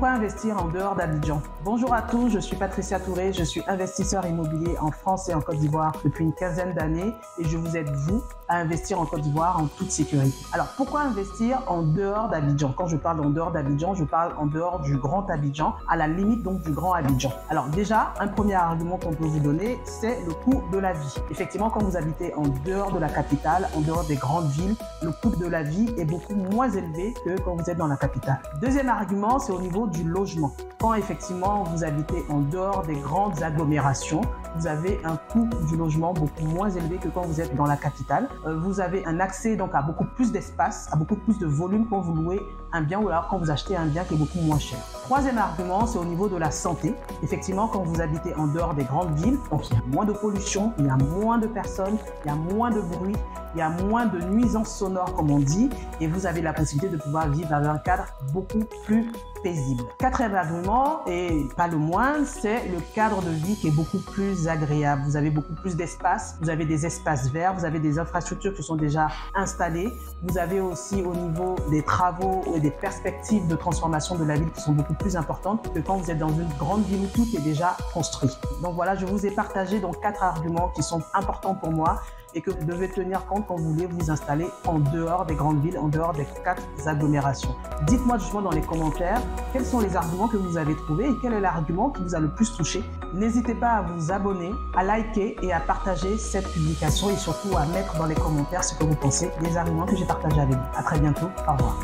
Pourquoi investir en dehors d'Abidjan? Bonjour à tous, je suis Patricia Touré, je suis investisseur immobilier en France et en Côte d'Ivoire depuis une quinzaine d'années et je vous aide, vous, à investir en Côte d'Ivoire en toute sécurité. Alors, pourquoi investir en dehors d'Abidjan? Quand je parle en dehors d'Abidjan, je parle en dehors du Grand Abidjan, à la limite donc du Grand Abidjan. Alors déjà, un premier argument qu'on peut vous donner, c'est le coût de la vie. Effectivement, quand vous habitez en dehors de la capitale, en dehors des grandes villes, le coût de la vie est beaucoup moins élevé que quand vous êtes dans la capitale. Deuxième argument, c'est au niveau du logement. Quand effectivement vous habitez en dehors des grandes agglomérations, vous avez un coût du logement beaucoup moins élevé que quand vous êtes dans la capitale. Vous avez un accès donc à beaucoup plus d'espace, à beaucoup plus de volume quand vous louez un bien ou alors quand vous achetez un bien qui est beaucoup moins cher. Troisième argument, c'est au niveau de la santé. Effectivement, quand vous habitez en dehors des grandes villes, donc il y a moins de pollution, il y a moins de personnes, il y a moins de bruit, il y a moins de nuisances sonores comme on dit et vous avez la possibilité de pouvoir vivre dans un cadre beaucoup plus paisible. Quatrième argument, et pas le moindre, c'est le cadre de vie qui est beaucoup plus agréable. Vous avez beaucoup plus d'espace, vous avez des espaces verts, vous avez des infrastructures qui sont déjà installées. Vous avez aussi au niveau des travaux et des perspectives de transformation de la ville qui sont beaucoup plus importantes que quand vous êtes dans une grande ville où tout est déjà construit. Donc voilà, je vous ai partagé donc 4 arguments qui sont importants pour moi et que vous devez tenir compte quand vous voulez vous installer en dehors des grandes villes, en dehors des 4 agglomérations. Dites-moi justement dans les commentaires quels sont les arguments que vous avez trouvés et quel est l'argument qui vous a le plus touché. N'hésitez pas à vous abonner, à liker et à partager cette publication et surtout à mettre dans les commentaires ce que vous pensez des arguments que j'ai partagés avec vous. À très bientôt, au revoir.